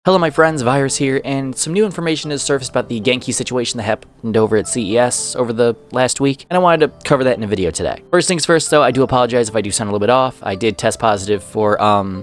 Hello my friends, Virus here, and some new information has surfaced about the Genki situation that happened over at CES over the last week, and I wanted to cover that in a video today. First things first though, I do apologize if I do sound a little bit off. I did test positive for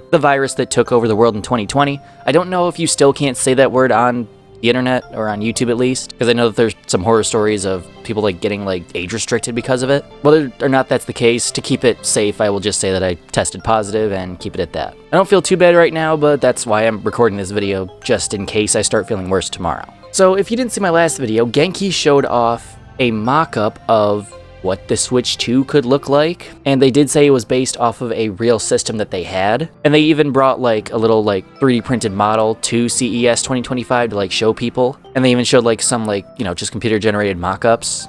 the virus that took over the world in 2020. I don't know if you still can't say that word on the internet, or on YouTube at least, because I know that there's some horror stories of people getting age restricted because of it. Whether or not that's the case, to keep it safe, I will just say that I tested positive and keep it at that. I don't feel too bad right now, but that's why I'm recording this video, just in case I start feeling worse tomorrow. So if you didn't see my last video, Genki showed off a mock-up of what the Switch 2 could look like, and they did say it was based off of a real system that they had, and they even brought a little 3D printed model to CES 2025 to show people, and they even showed some just computer generated mock-ups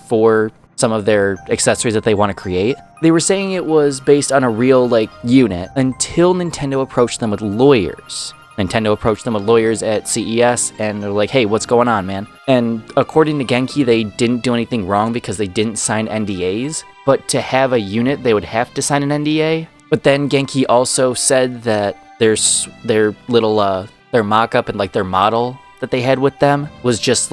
for some of their accessories that they want to create. They were saying it was based on a real unit until Nintendo approached them with lawyers. Nintendo approached them with lawyers at CES, and they're like, hey, what's going on, man? And according to Genki, they didn't do anything wrong because they didn't sign NDAs, but to have a unit, they would have to sign an NDA. But then Genki also said that their mock-up and their model that they had with them was just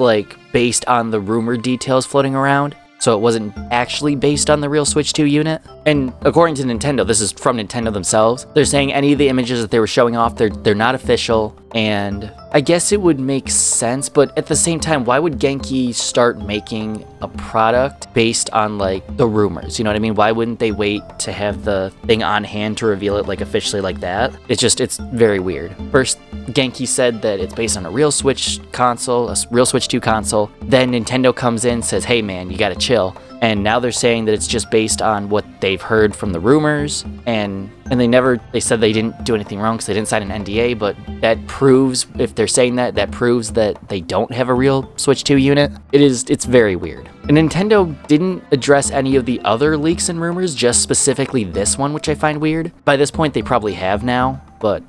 based on the rumor details floating around. So it wasn't actually based on the real Switch 2 unit. And according to Nintendo, this is from Nintendo themselves, they're saying any of the images that they were showing off, they're not official, and I guess it would make sense, but at the same time, why would Genki start making a product based on the rumors? You know what I mean? Why wouldn't they wait to have the thing on hand to reveal it officially like that? It's very weird. First, Genki said that it's based on a real Switch console, a real Switch 2 console. Then Nintendo comes in and says, hey man, you gotta chill. And now they're saying that it's just based on what they've heard from the rumors, and they said they didn't do anything wrong because they didn't sign an NDA, but that proves, if they're saying that proves that they don't have a real Switch 2 unit. It's very weird. And Nintendo didn't address any of the other leaks and rumors, just specifically this one, which I find weird. By this point, they probably have now. But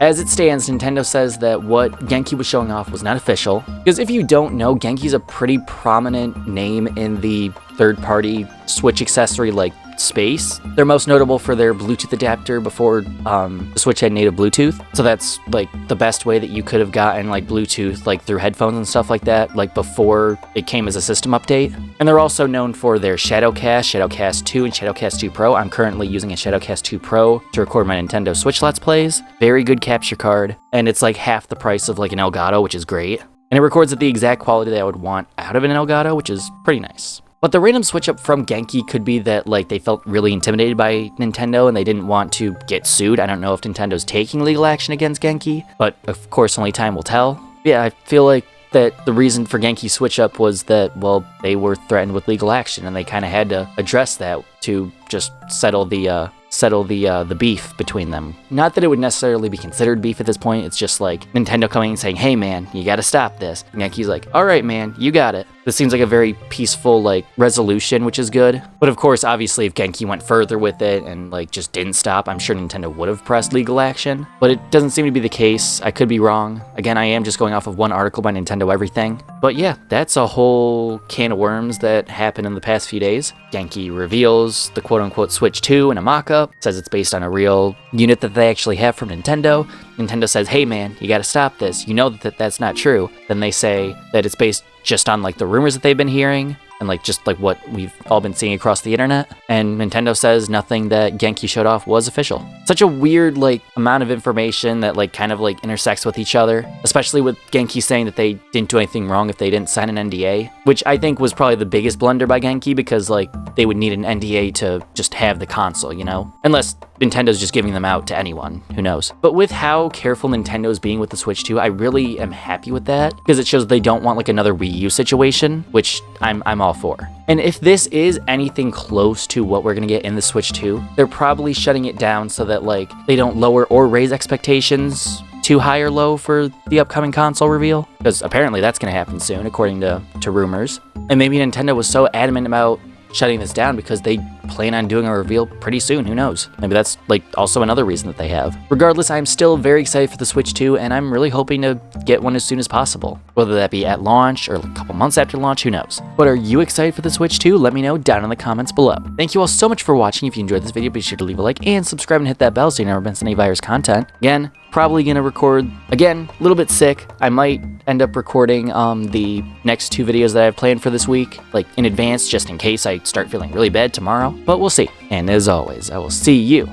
as it stands, Nintendo says that what Genki was showing off was not official. Because if you don't know, Genki's a pretty prominent name in the third-party Switch accessory space. They're most notable for their Bluetooth adapter before the Switch had native Bluetooth. So that's the best way that you could have gotten Bluetooth through headphones and stuff like that, before it came as a system update. And they're also known for their Shadowcast, Shadowcast 2, and Shadowcast 2 Pro. I'm currently using a Shadowcast 2 Pro to record my Nintendo Switch Let's Plays. Very good capture card, and it's half the price of an Elgato, which is great. And it records at the exact quality that I would want out of an Elgato, which is pretty nice. But the random switch up from Genki could be that they felt really intimidated by Nintendo and they didn't want to get sued. I don't know if Nintendo's taking legal action against Genki, but of course only time will tell. Yeah, I feel that the reason for Genki's switch up was that, well, they were threatened with legal action and they kind of had to address that to just settle the beef between them. Not that it would necessarily be considered beef at this point, it's just Nintendo coming and saying, hey man, you gotta stop this. And Genki's alright man, you got it. This seems like a very peaceful resolution, which is good. But of course, obviously, if Genki went further with it and just didn't stop, I'm sure Nintendo would have pressed legal action. But it doesn't seem to be the case. I could be wrong. Again, I am just going off of one article by Nintendo Everything. But yeah, that's a whole can of worms that happened in the past few days. Genki reveals the quote-unquote Switch 2 in a mock-up, says it's based on a real unit that they actually have from Nintendo. Nintendo says, hey man, you gotta stop this. You know that that's not true. Then they say that it's based just on the rumors that they've been hearing and just what we've all been seeing across the internet. And Nintendo says nothing that Genki showed off was official. Such a weird amount of information that kind of intersects with each other, especially with Genki saying that they didn't do anything wrong if they didn't sign an NDA, which I think was probably the biggest blunder by Genki, because they would need an NDA to just have the console, you know? Unless Nintendo's just giving them out to anyone, who knows. But with how careful Nintendo's being with the Switch 2, I really am happy with that, because it shows they don't want another Wii U situation, which I'm all for. And if this is anything close to what we're gonna get in the Switch 2, they're probably shutting it down so that they don't lower or raise expectations too high or low for the upcoming console reveal, because apparently that's gonna happen soon, according to rumors. And maybe Nintendo was so adamant about shutting this down because they plan on doing a reveal pretty soon, who knows? Maybe that's also another reason that they have. Regardless, I'm still very excited for the Switch 2, and I'm really hoping to get one as soon as possible. Whether that be at launch or a couple months after launch, who knows? But are you excited for the Switch 2? Let me know down in the comments below. Thank you all so much for watching. If you enjoyed this video, be sure to leave a like and subscribe and hit that bell so you never miss any virus content. Again, Probably gonna record, again, a little bit sick. I might end up recording the next 2 videos that I have planned for this week, like in advance, just in case I start feeling really bad tomorrow. But we'll see. And as always, I will see you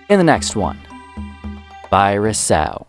in the next one. Virus out.